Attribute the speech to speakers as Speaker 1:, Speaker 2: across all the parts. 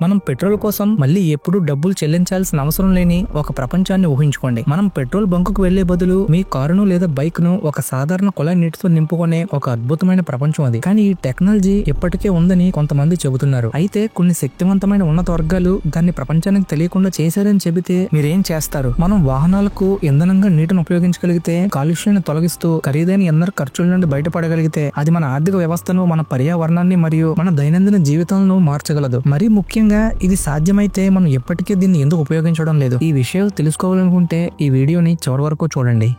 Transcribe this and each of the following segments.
Speaker 1: మనం పెట్రోల్ కోసం మళ్ళీ ఎప్పుడు డబ్బులు చెల్లించాల్సిన అవసరం లేని ఒక ప్రపంచాన్ని ఊహించుకోండి. మనం పెట్రోల్ బంకుకు వెళ్లే బదులు మీ కారును లేదా బైక్ ను ఒక సాధారణ కుళాయి నీటితో నింపుకునే ఒక అద్భుతమైన ప్రపంచం అది. కానీ ఈ టెక్నాలజీ ఇప్పటికే ఉందని కొంతమంది చెబుతున్నారు. అయితే కొన్ని శక్తివంతమైన ఉన్నత వర్గాలు దాన్ని ప్రపంచానికి తెలియకుండా చేశారని చెబితే మీరేం చేస్తారు? మనం వాహనాలకు ఇంధనంగా నీటిని ఉపయోగించగలిగితే, కాలుష్యాన్ని తొలగిస్తూ ఖరీదైన ఇంధన ఖర్చుల నుండి బయటపడగలిగితే అది మన ఆర్థిక వ్యవస్థను, మన పర్యావరణాన్ని మరియు మన దైనందిన జీవితాలను మార్చగలదు. మరీ ముఖ్యంగా ఇది సాధ్యమైతే మనం ఎప్పటికీ దీన్ని ఎందుకు ఉపయోగించడం లేదు? ఈ విషయాలు తెలుసుకోవాలనుకుంటే ఈ వీడియోని చివరి వరకు చూడండి.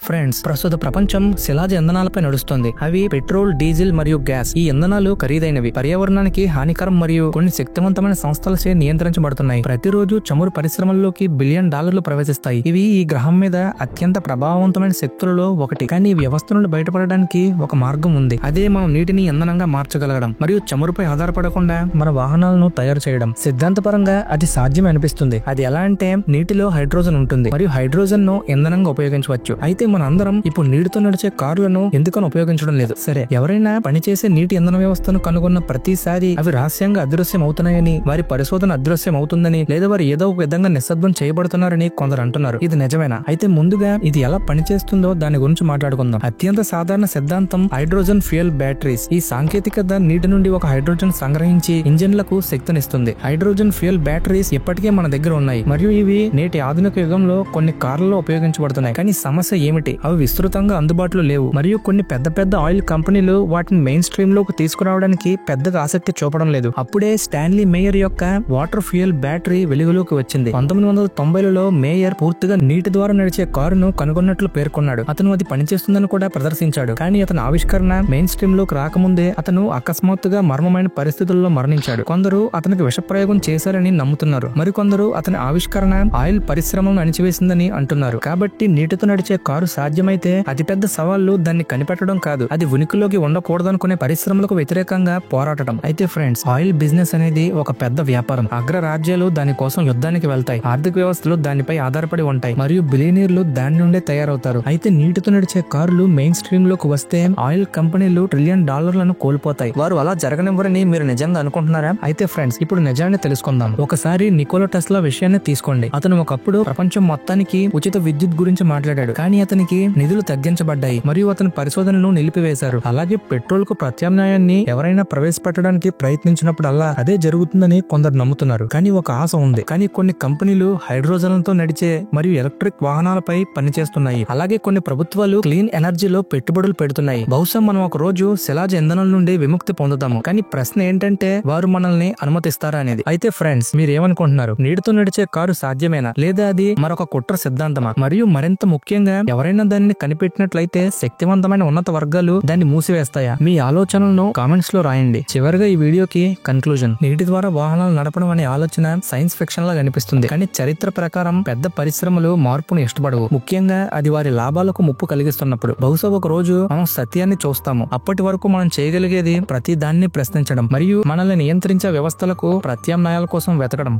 Speaker 1: ఫ్రెండ్స్, ప్రస్తుత ప్రపంచం శిలాజ ఇంధనాలపై నడుస్తుంది. అవి పెట్రోల్, డీజిల్ మరియు గ్యాస్. ఈ ఇంధనాలు ఖరీదైనవి, పర్యావరణానికి హానికరం మరియు కొన్ని శక్తివంతమైన సంస్థలచే నియంత్రించబడుతున్నాయి. ప్రతిరోజు చమురు పరిశ్రమల్లోకి $1 బిలియన్ ప్రవేశిస్తాయి. ఇవి ఈ గ్రహం మీద అత్యంత ప్రభావవంతమైన శక్తులలో ఒకటి. కానీ ఈ వ్యవస్థ నుండి బయటపడడానికి ఒక మార్గం ఉంది. అదే మనం నీటిని ఇంధనంగా మార్చగలగడం మరియు చమురుపై ఆధారపడకుండా మన వాహనాలను తయారు చేయడం. సిద్ధాంతపరంగా అది సాధ్యం అనిపిస్తుంది. అది ఎలా అంటే, నీటిలో హైడ్రోజన్ ఉంటుంది మరియు హైడ్రోజన్ ను ఇంధనంగా ఉపయోగించవచ్చు. అయితే మన అందరం ఇప్పుడు నీటితో నడిచే కార్లను ఎందుకని ఉపయోగించడం లేదు? సరే, ఎవరైనా పనిచేసే నీటి ఇంధన వ్యవస్థను కనుగొన్న ప్రతిసారి అవి రహస్యంగా అదృశ్యం అవుతున్నాయని, వారి పరిశోధన అదృశ్యం అవుతుందని, లేదా వారు ఏదో ఒక విధంగా నిశ్శబ్దం చేయబడుతున్నారని కొందరు అంటున్నారు. ఇది నిజమేనా? అయితే ముందుగా ఇది ఎలా పనిచేస్తుందో దాని గురించి మాట్లాడుకుందాం. అత్యంత సాధారణ సిద్ధాంతం హైడ్రోజన్ ఫ్యూయల్ బ్యాటరీస్. ఈ సాంకేతికత నీటి నుండి ఒక హైడ్రోజన్ సంగ్రహించి ఇంజిన్లకు శక్తినిస్తుంది. హైడ్రోజన్ ఫ్యూయల్ బ్యాటరీస్ ఇప్పటికే మన దగ్గర ఉన్నాయి మరియు ఇవి నేటి ఆధునిక యుగంలో కొన్ని కార్లలో ఉపయోగించబడుతున్నాయి. కానీ సమస్య ఏమిటి? అవి విస్తృతంగా అందుబాటులో లేవు మరియు కొన్ని పెద్ద పెద్ద ఆయిల్ కంపెనీలు వాటిని మెయిన్ స్ట్రీమ్ లోకి తీసుకురావడానికి పెద్దగా ఆసక్తి చూపడం లేదు. అప్పుడే స్టాన్లీ మేయర్ యొక్క వాటర్ ఫ్యూయల్ బ్యాటరీ వెలుగులోకి వచ్చింది. 1990లలో మేయర్ పూర్తిగా నీటి ద్వారా నడిచే కారును కనుగొన్నట్లు పేర్కొన్నాడు. అతను అది పనిచేస్తుందని కూడా ప్రదర్శించాడు. కానీ అతని ఆవిష్కరణ మెయిన్ స్ట్రీమ్ లోకి రాకముందే అతను అకస్మాత్తుగా మర్మమైన పరిస్థితుల్లో మరణించాడు. కొందరు అతనికి విషప్రయోగం చేశారని నమ్ముతున్నారు. మరికొందరు అతని ఆవిష్కరణ ఆయిల్ పరిశ్రమను అణిచివేసిందని అంటున్నారు. కాబట్టి నీటితో నడిచే కారు సాధ్యమైతే అతిపెద్ద సవాళ్లు దాన్ని కనిపెట్టడం కాదు, అది ఉనికిలోకి ఉండకూడదనుకునే పరిశ్రమలకు వ్యతిరేకంగా పోరాటం. అయితే ఫ్రెండ్స్, ఆయిల్ బిజినెస్ అనేది ఒక పెద్ద వ్యాపారం. అగ్ర రాజ్యాలు దానికోసం యుద్ధానికి వెళ్తాయి, ఆర్థిక వ్యవస్థలు దానిపై ఆధారపడి ఉంటాయి మరియు బిలియనీర్లు దాని నుండే తయారవుతారు. అయితే నీటితో నడిచే కార్లు మెయిన్ స్ట్రీమ్ లోకి వస్తే ఆయిల్ కంపెనీలు $1 ట్రిలియన్ కోల్పోతాయి. వారు అలా జరగనివ్వరని మీరు నిజంగా అనుకుంటున్నారా? అయితే ఫ్రెండ్స్, ఇప్పుడు నిజాన్ని తెలుసుకుందాం. ఒకసారి నికోలా టెస్లా విషయాన్ని తీసుకోండి. అతను ఒకప్పుడు ప్రపంచం మొత్తానికి ఉచిత విద్యుత్ గురించి మాట్లాడాడు. కానీ అతనికి నిధులు తగ్గించబడ్డాయి మరియు అతని పరిశోధనలు నిలిపివేశారు. అలాగే పెట్రోల్ కు ప్రత్యామ్నాయాన్ని ఎవరైనా ప్రవేశపెట్టడానికి ప్రయత్నించినప్పుడల్లా అదే జరుగుతుందని కొందరు నమ్ముతున్నారు. కానీ ఒక ఆశ ఉంది. కానీ కొన్ని కంపెనీలు హైడ్రోజన్లతో నడిచే మరియు ఎలక్ట్రిక్ వాహనాలపై పనిచేస్తున్నాయి. అలాగే కొన్ని ప్రభుత్వాలు క్లీన్ ఎనర్జీలో పెట్టుబడులు పెడుతున్నాయి. బహుశా మనం ఒక రోజు శిలాజ ఇంధనాల నుండి విముక్తి పొందుతాము. కానీ ప్రశ్న ఏంటంటే, వారు మనల్ని అనుమతిస్తారా అనేది. అయితే ఫ్రెండ్స్, మీరు ఏమనుకుంటున్నారు? నీటితో నడిచే కారు సాధ్యమేనా, లేదా అది మరొక కుట్ర సిద్ధాంతమా? మరియు మరింత ముఖ్యంగా, ఎవరైనా దాన్ని కనిపెట్టినట్లయితే శక్తివంతమైన ఉన్నత వర్గాలు దాన్ని మూసివేస్తాయా? మీ ఆలోచనలను కామెంట్స్ లో రాయండి. చివరిగా ఈ వీడియోకి కన్క్లూజన్. నీటి ద్వారా వాహనాలు నడపడం అనే ఆలోచన సైన్స్ ఫిక్షన్ లాగా అనిపిస్తుంది. కానీ చరిత్ర ప్రకారం పెద్ద పరిశ్రమలు మార్పును ఇష్టపడవు, ముఖ్యంగా అది వారి లాభాలకు ముప్పు కలిగిస్తున్నప్పుడు. బహుశా ఒక రోజు మనం సత్యాన్ని చూస్తాము. అప్పటి వరకు మనం చేయగలిగేది ప్రతి దాన్ని ప్రశ్నించడం మరియు మనల్ని నియంత్రించే వ్యవస్థలకు ప్రత్యామ్నాయాల కోసం వెతకడం.